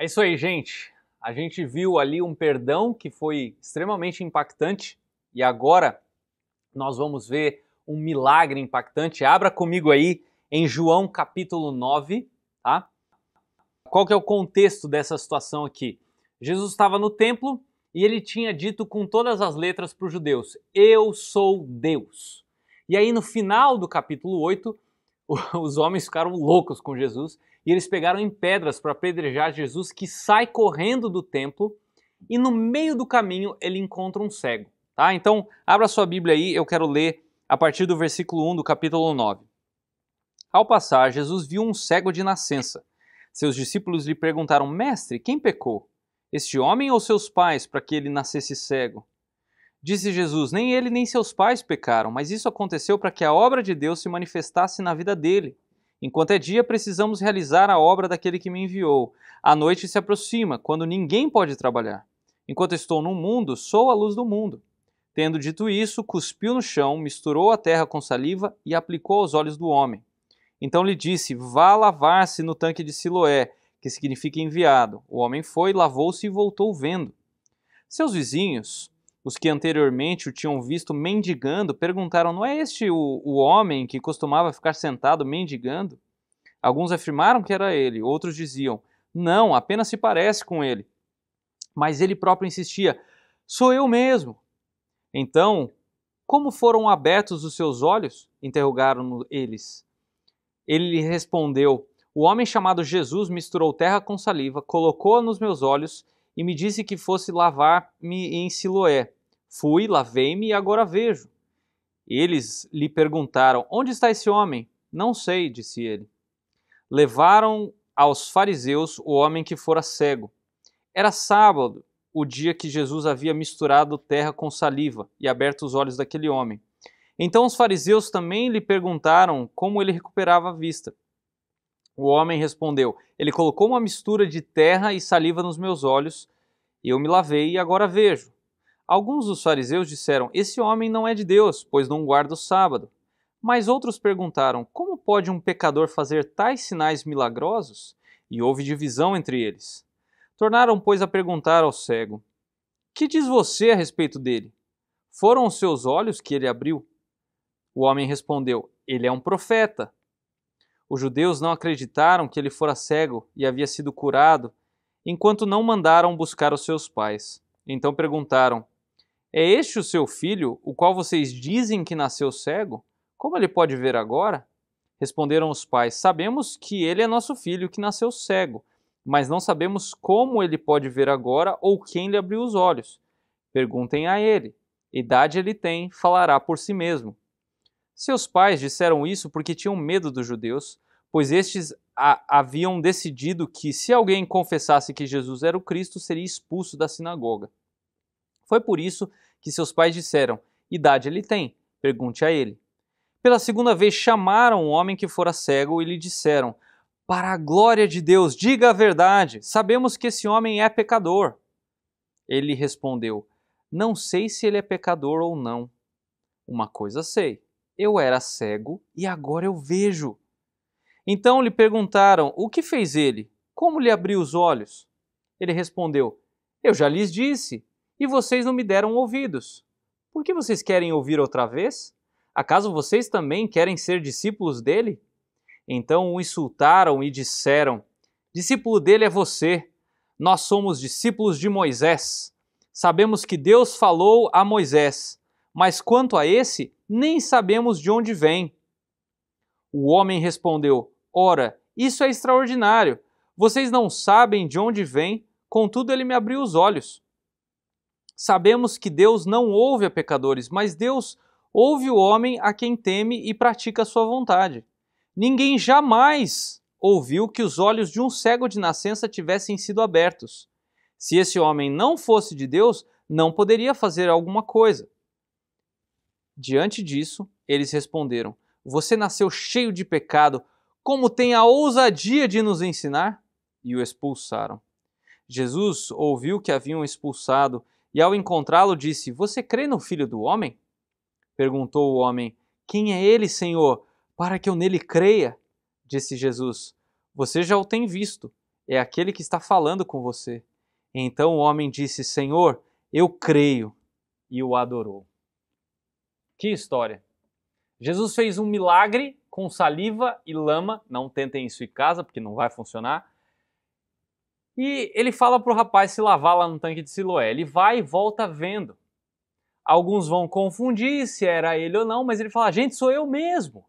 É isso aí, gente. A gente viu ali um perdão que foi extremamente impactante e agora nós vamos ver um milagre impactante. Abra comigo aí em João capítulo 9, tá? Qual que é o contexto dessa situação aqui? Jesus estava no templo e ele tinha dito com todas as letras para os judeus: Eu sou Deus. E aí no final do capítulo 8, os homens ficaram loucos com Jesus e eles pegaram em pedras para apedrejar Jesus, que sai correndo do templo e no meio do caminho ele encontra um cego. Tá? Então, abra sua Bíblia aí, eu quero ler a partir do versículo 1 do capítulo 9. Ao passar, Jesus viu um cego de nascença. Seus discípulos lhe perguntaram: Mestre, quem pecou? Este homem ou seus pais, para que ele nascesse cego? Disse Jesus: Nem ele nem seus pais pecaram, mas isso aconteceu para que a obra de Deus se manifestasse na vida dele. Enquanto é dia, precisamos realizar a obra daquele que me enviou. A noite se aproxima, quando ninguém pode trabalhar. Enquanto estou no mundo, sou a luz do mundo. Tendo dito isso, cuspiu no chão, misturou a terra com saliva e aplicou aos olhos do homem. Então lhe disse: Vá lavar-se no tanque de Siloé, que significa enviado. O homem foi, lavou-se e voltou vendo. Seus vizinhos, os que anteriormente o tinham visto mendigando, perguntaram: Não é este o homem que costumava ficar sentado mendigando? Alguns afirmaram que era ele, outros diziam: Não, apenas se parece com ele. Mas ele próprio insistia: Sou eu mesmo. Então, como foram abertos os seus olhos? Interrogaram eles. Ele lhe respondeu: O homem chamado Jesus misturou terra com saliva, colocou-a nos meus olhos e me disse que fosse lavar-me em Siloé. Fui, lavei-me e agora vejo. Eles lhe perguntaram: Onde está esse homem? Não sei, disse ele. Levaram aos fariseus o homem que fora cego. Era sábado, o dia que Jesus havia misturado terra com saliva e aberto os olhos daquele homem. Então os fariseus também lhe perguntaram como ele recuperava a vista. O homem respondeu: Ele colocou uma mistura de terra e saliva nos meus olhos, eu me lavei e agora vejo. Alguns dos fariseus disseram: Esse homem não é de Deus, pois não guarda o sábado. Mas outros perguntaram: Como pode um pecador fazer tais sinais milagrosos? E houve divisão entre eles. Tornaram, pois, a perguntar ao cego: Que diz você a respeito dele? Foram os seus olhos que ele abriu? O homem respondeu: Ele é um profeta. Os judeus não acreditaram que ele fora cego e havia sido curado, enquanto não mandaram buscar os seus pais. Então perguntaram: É este o seu filho, o qual vocês dizem que nasceu cego? Como ele pode ver agora? Responderam os pais: Sabemos que ele é nosso filho que nasceu cego, mas não sabemos como ele pode ver agora ou quem lhe abriu os olhos. Perguntem a ele. Idade ele tem, falará por si mesmo. Seus pais disseram isso porque tinham medo dos judeus, pois estes haviam decidido que, se alguém confessasse que Jesus era o Cristo, seria expulso da sinagoga. Foi por isso que seus pais disseram: Idade ele tem, pergunte a ele. Pela segunda vez chamaram o homem que fora cego e lhe disseram: Para a glória de Deus, diga a verdade, sabemos que esse homem é pecador. Ele respondeu: Não sei se ele é pecador ou não. Uma coisa sei: eu era cego e agora eu vejo. Então lhe perguntaram: O que fez ele? Como lhe abriu os olhos? Ele respondeu: Eu já lhes disse, e vocês não me deram ouvidos. Por que vocês querem ouvir outra vez? Acaso vocês também querem ser discípulos dele? Então o insultaram e disseram: Discípulo dele é você. Nós somos discípulos de Moisés. Sabemos que Deus falou a Moisés, mas quanto a esse, nem sabemos de onde vem. O homem respondeu: Ora, isso é extraordinário. Vocês não sabem de onde vem, contudo ele me abriu os olhos. Sabemos que Deus não ouve a pecadores, mas Deus ouve o homem a quem teme e pratica a sua vontade. Ninguém jamais ouviu que os olhos de um cego de nascença tivessem sido abertos. Se esse homem não fosse de Deus, não poderia fazer alguma coisa. Diante disso, eles responderam: Você nasceu cheio de pecado, como tem a ousadia de nos ensinar? E o expulsaram. Jesus ouviu que haviam expulsado e, ao encontrá-lo, disse: Você crê no Filho do Homem? Perguntou o homem: Quem é ele, Senhor, para que eu nele creia? Disse Jesus: Você já o tem visto. é aquele que está falando com você. Então o homem disse: Senhor, eu creio, e o adorou. Que história! Jesus fez um milagre com saliva e lama, não tentem isso em casa porque não vai funcionar. E ele fala para o rapaz se lavar lá no tanque de Siloé. Ele vai e volta vendo. Alguns vão confundir se era ele ou não, mas ele fala: gente, sou eu mesmo.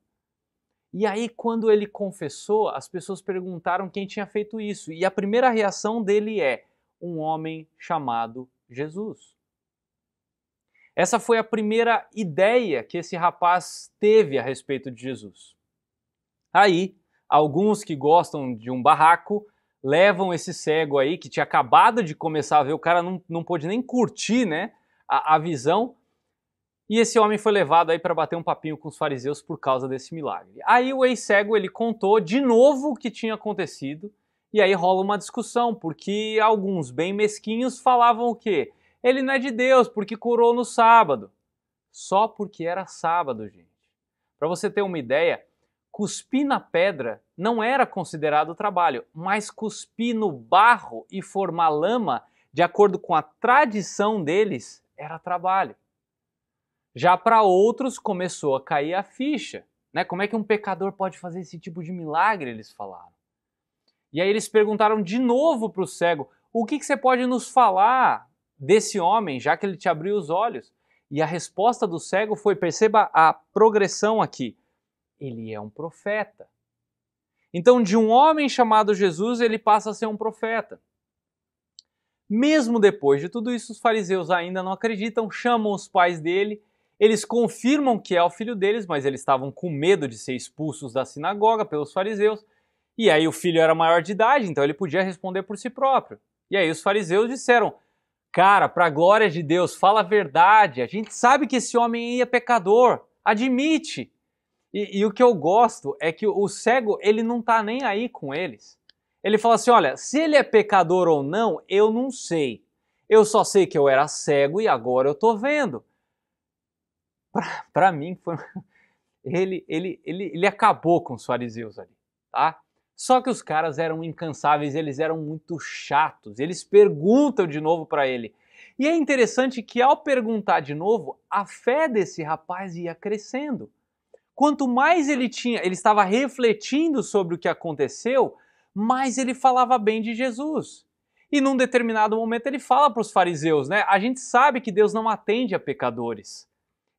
E aí, quando ele confessou, as pessoas perguntaram quem tinha feito isso. E a primeira reação dele é: um homem chamado Jesus. Essa foi a primeira ideia que esse rapaz teve a respeito de Jesus. Aí, alguns que gostam de um barraco levam esse cego aí, que tinha acabado de começar a ver, o cara não pôde nem curtir, né, a visão, e esse homem foi levado aí para bater um papinho com os fariseus por causa desse milagre. Aí o ex-cego, ele contou de novo o que tinha acontecido, e aí rola uma discussão, porque alguns bem mesquinhos falavam o quê? Ele não é de Deus, porque curou no sábado. Só porque era sábado, gente. Para você ter uma ideia, cuspir na pedra não era considerado trabalho, mas cuspir no barro e formar lama, de acordo com a tradição deles, era trabalho. Já para outros começou a cair a ficha, né? Como é que um pecador pode fazer esse tipo de milagre, eles falaram. E aí eles perguntaram de novo para o cego: o que você pode nos falar desse homem, já que ele te abriu os olhos? E a resposta do cego foi, perceba a progressão aqui, ele é um profeta. Então, de um homem chamado Jesus, ele passa a ser um profeta. Mesmo depois de tudo isso, os fariseus ainda não acreditam, chamam os pais dele, eles confirmam que é o filho deles, mas eles estavam com medo de ser expulsos da sinagoga pelos fariseus, e aí o filho era maior de idade, então ele podia responder por si próprio. E aí os fariseus disseram: cara, para a glória de Deus, fala a verdade, a gente sabe que esse homem aí é pecador, admite. E o que eu gosto é que o cego, ele não tá nem aí com eles. Ele fala assim: olha, se ele é pecador ou não, eu não sei. Eu só sei que eu era cego e agora eu tô vendo. Para mim, foi... ele acabou com os fariseus ali, tá? Só que os caras eram incansáveis, eles eram muito chatos. Eles perguntam de novo para ele. E é interessante que ao perguntar de novo, a fé desse rapaz ia crescendo. Quanto mais ele estava refletindo sobre o que aconteceu, mais ele falava bem de Jesus. E num determinado momento ele fala para os fariseus, né? A gente sabe que Deus não atende a pecadores.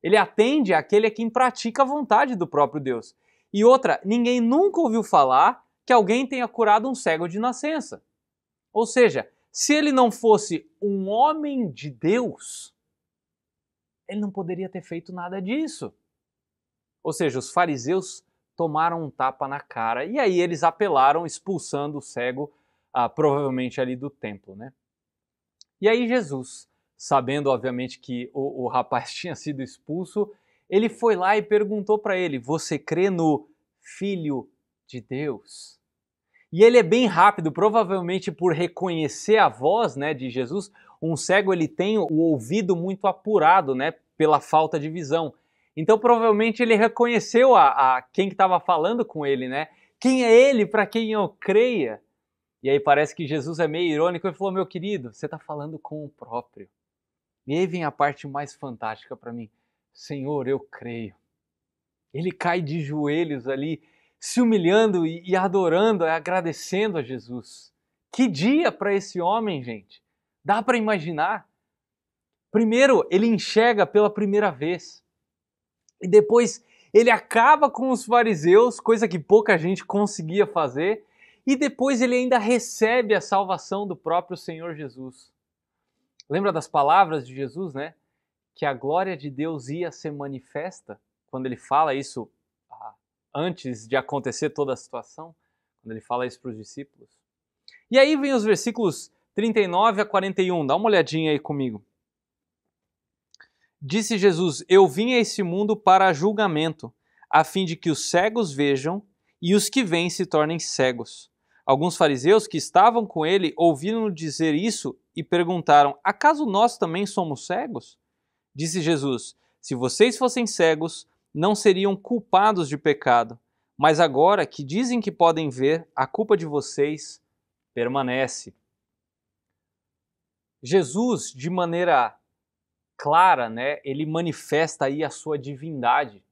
Ele atende àquele a quem pratica a vontade do próprio Deus. E outra, ninguém nunca ouviu falar que alguém tenha curado um cego de nascença. Ou seja, se ele não fosse um homem de Deus, ele não poderia ter feito nada disso. Ou seja, os fariseus tomaram um tapa na cara e aí eles apelaram expulsando o cego, provavelmente ali do templo, né? E aí Jesus, sabendo obviamente que o rapaz tinha sido expulso, ele foi lá e perguntou para ele: você crê no Filho de Deus? E ele é bem rápido, provavelmente por reconhecer a voz, né, de Jesus. Um cego, ele tem o ouvido muito apurado, né, pela falta de visão. Então provavelmente ele reconheceu a quem estava falando com ele, né? Quem é ele para quem eu creia? E aí parece que Jesus é meio irônico e falou: meu querido, você está falando com o próprio. E aí vem a parte mais fantástica para mim: Senhor, eu creio. Ele cai de joelhos ali, se humilhando e adorando, agradecendo a Jesus. Que dia para esse homem, gente! Dá para imaginar? Primeiro, ele enxerga pela primeira vez. E depois ele acaba com os fariseus, coisa que pouca gente conseguia fazer. E depois ele ainda recebe a salvação do próprio Senhor Jesus. Lembra das palavras de Jesus, né? Que a glória de Deus ia ser manifesta, quando ele fala isso antes de acontecer toda a situação, quando ele fala isso para os discípulos. E aí vem os versículos 39 a 41, dá uma olhadinha aí comigo. Disse Jesus: eu vim a esse mundo para julgamento, a fim de que os cegos vejam e os que veem se tornem cegos. Alguns fariseus que estavam com ele ouviram-no dizer isso e perguntaram: acaso nós também somos cegos? Disse Jesus: se vocês fossem cegos, não seriam culpados de pecado, mas agora que dizem que podem ver, a culpa de vocês permanece. Jesus, de maneira clara, né, ele manifesta aí a sua divindade.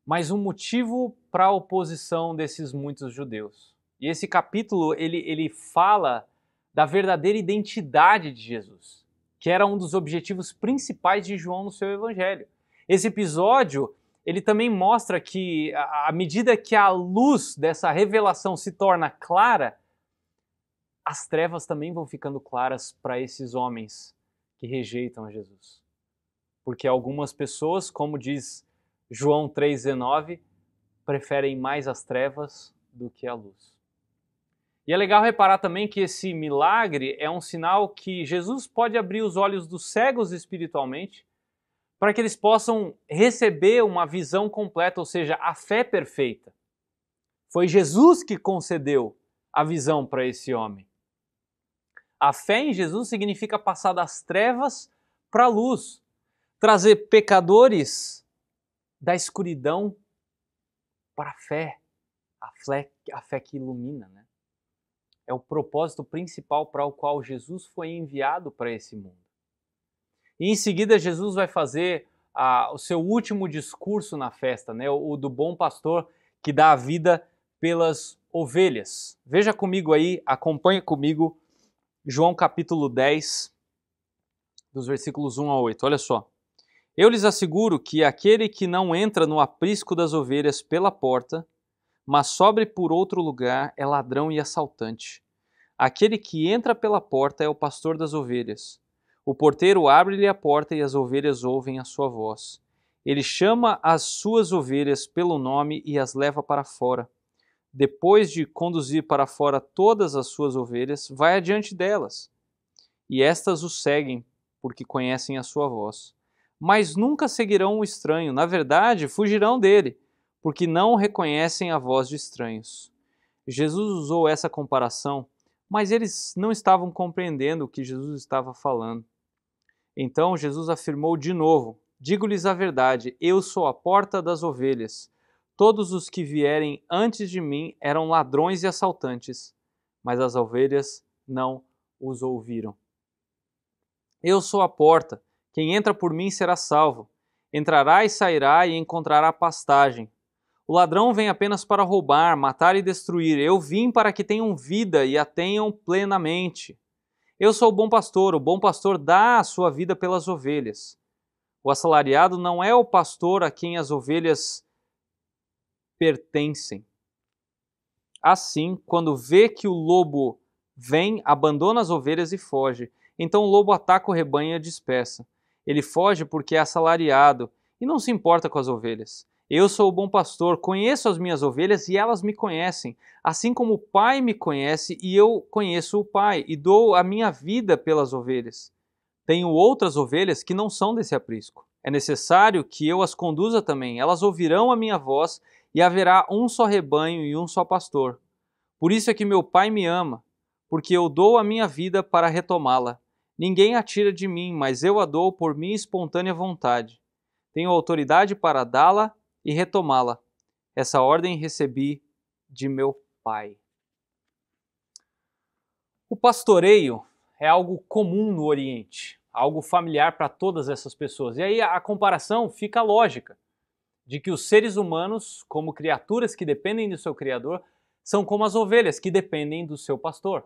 Mas um motivo para a oposição desses muitos judeus. E esse capítulo, ele fala da verdadeira identidade de Jesus, que era um dos objetivos principais de João no seu evangelho. Esse episódio, ele também mostra que, à medida que a luz dessa revelação se torna clara, as trevas também vão ficando claras para esses homens que rejeitam Jesus. Porque algumas pessoas, como diz João 3,19, preferem mais as trevas do que a luz. E é legal reparar também que esse milagre é um sinal que Jesus pode abrir os olhos dos cegos espiritualmente para que eles possam receber uma visão completa, ou seja, a fé perfeita. Foi Jesus que concedeu a visão para esse homem. A fé em Jesus significa passar das trevas para a luz, trazer pecadores da escuridão para a fé que ilumina, né? É o propósito principal para o qual Jesus foi enviado para esse mundo. E em seguida Jesus vai fazer o seu último discurso na festa, né? O do bom pastor que dá a vida pelas ovelhas. Veja comigo aí, acompanhe comigo João capítulo 10, dos versículos 1 a 8. Olha só. Eu lhes asseguro que aquele que não entra no aprisco das ovelhas pela porta, mas sobe por outro lugar, é ladrão e assaltante. Aquele que entra pela porta é o pastor das ovelhas. O porteiro abre-lhe a porta e as ovelhas ouvem a sua voz. Ele chama as suas ovelhas pelo nome e as leva para fora. Depois de conduzir para fora todas as suas ovelhas, vai adiante delas. E estas o seguem, porque conhecem a sua voz. Mas nunca seguirão o estranho, na verdade, fugirão dele, porque não reconhecem a voz de estranhos. Jesus usou essa comparação, mas eles não estavam compreendendo o que Jesus estava falando. Então Jesus afirmou de novo: digo-lhes a verdade, eu sou a porta das ovelhas. Todos os que vierem antes de mim eram ladrões e assaltantes, mas as ovelhas não os ouviram. Eu sou a porta. Quem entra por mim será salvo. Entrará e sairá e encontrará pastagem. O ladrão vem apenas para roubar, matar e destruir. Eu vim para que tenham vida e a tenham plenamente. Eu sou o bom pastor dá a sua vida pelas ovelhas. O assalariado não é o pastor a quem as ovelhas pertencem. Assim, quando vê que o lobo vem, abandona as ovelhas e foge. Então o lobo ataca o rebanho e a dispersa. Ele foge porque é assalariado e não se importa com as ovelhas. Eu sou o bom pastor, conheço as minhas ovelhas e elas me conhecem, assim como o Pai me conhece e eu conheço o Pai, e dou a minha vida pelas ovelhas. Tenho outras ovelhas que não são desse aprisco. É necessário que eu as conduza também. Elas ouvirão a minha voz e haverá um só rebanho e um só pastor. Por isso é que meu Pai me ama, porque eu dou a minha vida para retomá-la. Ninguém a tira de mim, mas eu a dou por minha espontânea vontade. Tenho autoridade para dá-la e retomá-la. Essa ordem recebi de meu Pai. O pastoreio é algo comum no Oriente, algo familiar para todas essas pessoas. E aí a comparação fica lógica, de que os seres humanos, como criaturas que dependem do seu Criador, são como as ovelhas que dependem do seu pastor.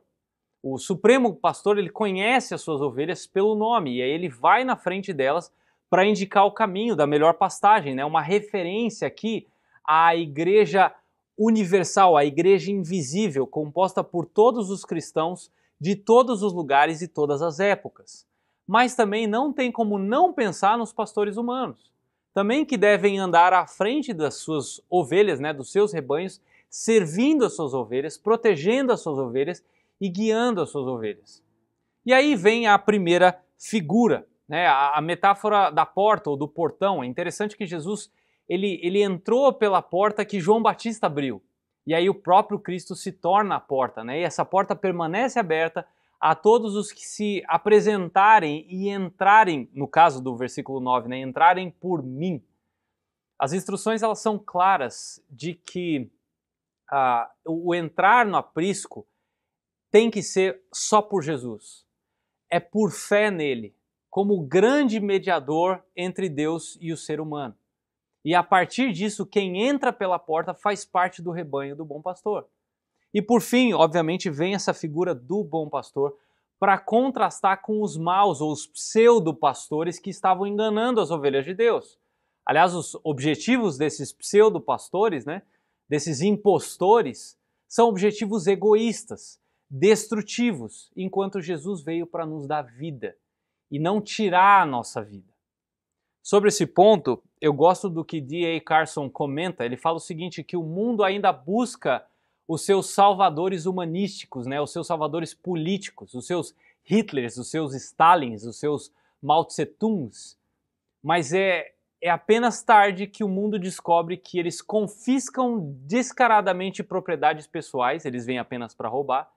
O Supremo Pastor, ele conhece as suas ovelhas pelo nome, e aí ele vai na frente delas para indicar o caminho da melhor pastagem, né? Uma referência aqui à Igreja Universal, à Igreja Invisível, composta por todos os cristãos de todos os lugares e todas as épocas. Mas também não tem como não pensar nos pastores humanos, também que devem andar à frente das suas ovelhas, né? Dos seus rebanhos, servindo as suas ovelhas, protegendo as suas ovelhas e guiando as suas ovelhas. E aí vem a primeira figura, né? A metáfora da porta ou do portão. É interessante que Jesus ele entrou pela porta que João Batista abriu. E aí o próprio Cristo se torna a porta, né? E essa porta permanece aberta a todos os que se apresentarem e entrarem, no caso do versículo 9, né? Entrarem por mim. As instruções elas são claras de que o entrar no aprisco tem que ser só por Jesus. É por fé nele, como grande mediador entre Deus e o ser humano. E a partir disso, quem entra pela porta faz parte do rebanho do bom pastor. E por fim, obviamente, vem essa figura do bom pastor para contrastar com os maus ou os pseudo-pastores que estavam enganando as ovelhas de Deus. Aliás, os objetivos desses pseudo-pastores, né, desses impostores, são objetivos egoístas, destrutivos, enquanto Jesus veio para nos dar vida e não tirar a nossa vida. Sobre esse ponto, eu gosto do que D.A. Carson comenta. Ele fala o seguinte, que o mundo ainda busca os seus salvadores humanísticos, né? Os seus salvadores políticos, os seus Hitlers, os seus Stalins, os seus Mao Tse-tungs. Mas é apenas tarde que o mundo descobre que eles confiscam descaradamente propriedades pessoais, eles vêm apenas para roubar,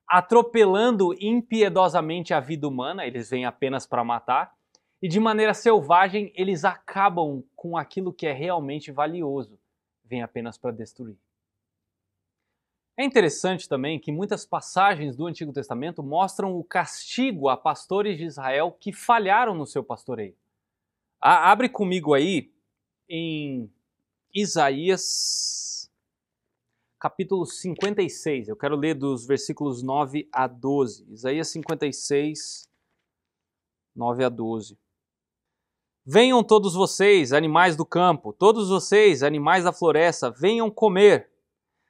atropelando impiedosamente a vida humana, eles vêm apenas para matar, e de maneira selvagem eles acabam com aquilo que é realmente valioso, vêm apenas para destruir. É interessante também que muitas passagens do Antigo Testamento mostram o castigo a pastores de Israel que falharam no seu pastoreio. Abre comigo aí em Isaías capítulo 56. Eu quero ler dos versículos 9 a 12. Isaías 56, 9 a 12. Venham todos vocês, animais do campo, todos vocês, animais da floresta, venham comer.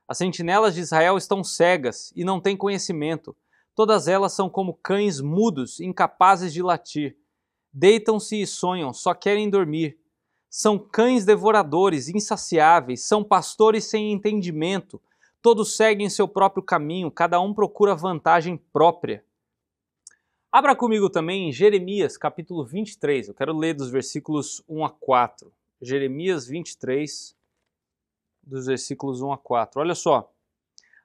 As sentinelas de Israel estão cegas e não têm conhecimento. Todas elas são como cães mudos, incapazes de latir. Deitam-se e sonham, só querem dormir. São cães devoradores, insaciáveis, são pastores sem entendimento. Todos seguem seu próprio caminho, cada um procura vantagem própria. Abra comigo também em Jeremias, capítulo 23. Eu quero ler dos versículos 1 a 4. Jeremias 23, dos versículos 1 a 4. Olha só.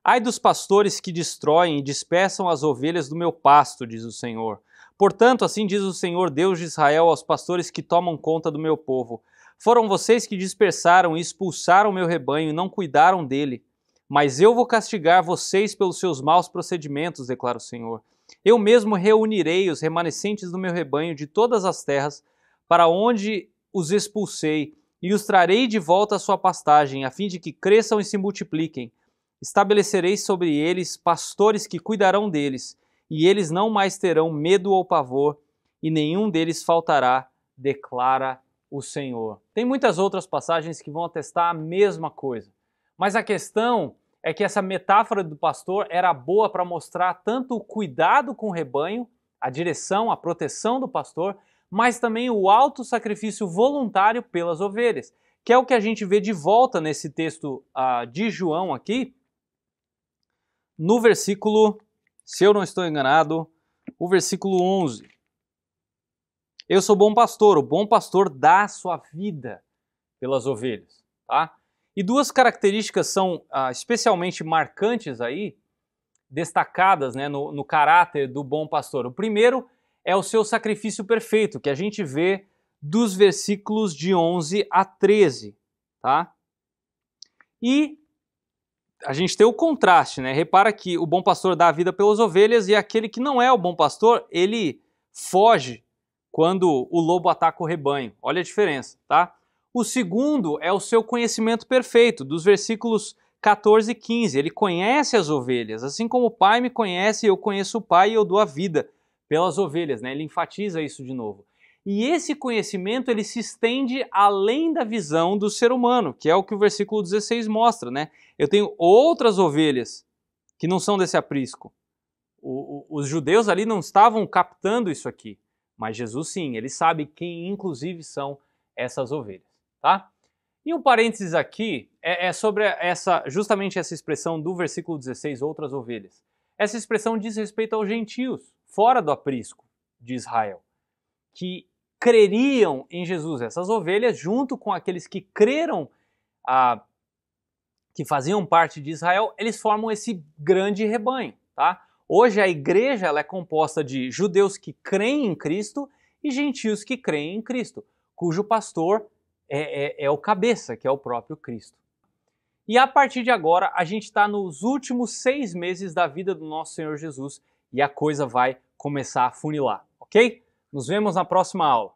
Ai dos pastores que destroem e dispersam as ovelhas do meu pasto, diz o Senhor. Portanto, assim diz o Senhor Deus de Israel aos pastores que tomam conta do meu povo. Foram vocês que dispersaram e expulsaram o meu rebanho e não cuidaram dele. Mas eu vou castigar vocês pelos seus maus procedimentos, declara o Senhor. Eu mesmo reunirei os remanescentes do meu rebanho de todas as terras para onde os expulsei e os trarei de volta à sua pastagem, a fim de que cresçam e se multipliquem. Estabelecerei sobre eles pastores que cuidarão deles, e eles não mais terão medo ou pavor, e nenhum deles faltará, declara o Senhor. Tem muitas outras passagens que vão atestar a mesma coisa. Mas a questão é que essa metáfora do pastor era boa para mostrar tanto o cuidado com o rebanho, a direção, a proteção do pastor, mas também o alto sacrifício voluntário pelas ovelhas, que é o que a gente vê de volta nesse texto de João aqui, no versículo, se eu não estou enganado, o versículo 11. Eu sou bom pastor, o bom pastor dá a sua vida pelas ovelhas, tá? E duas características são especialmente marcantes aí, destacadas, né, no caráter do bom pastor. O primeiro é o seu sacrifício perfeito, que a gente vê dos versículos de 11 a 13, tá? E a gente tem o contraste, né? Repara que o bom pastor dá a vida pelas ovelhas e aquele que não é o bom pastor, ele foge quando o lobo ataca o rebanho. Olha a diferença, tá? O segundo é o seu conhecimento perfeito, dos versículos 14 e 15. Ele conhece as ovelhas, assim como o Pai me conhece, eu conheço o Pai e eu dou a vida pelas ovelhas, né? Ele enfatiza isso de novo. E esse conhecimento, ele se estende além da visão do ser humano, que é o que o versículo 16 mostra, né? Eu tenho outras ovelhas que não são desse aprisco. Os judeus ali não estavam captando isso aqui, mas Jesus sim, ele sabe quem inclusive são essas ovelhas, tá? E um parênteses aqui é sobre justamente essa expressão do versículo 16, outras ovelhas. Essa expressão diz respeito aos gentios, fora do aprisco de Israel, que creriam em Jesus. Essas ovelhas, junto com aqueles que creram, que faziam parte de Israel, eles formam esse grande rebanho, tá? Hoje a igreja ela é composta de judeus que creem em Cristo e gentios que creem em Cristo, cujo pastor é o cabeça, que é o próprio Cristo. E a partir de agora, a gente está nos últimos 6 meses da vida do nosso Senhor Jesus e a coisa vai começar a funilar, ok? Nos vemos na próxima aula.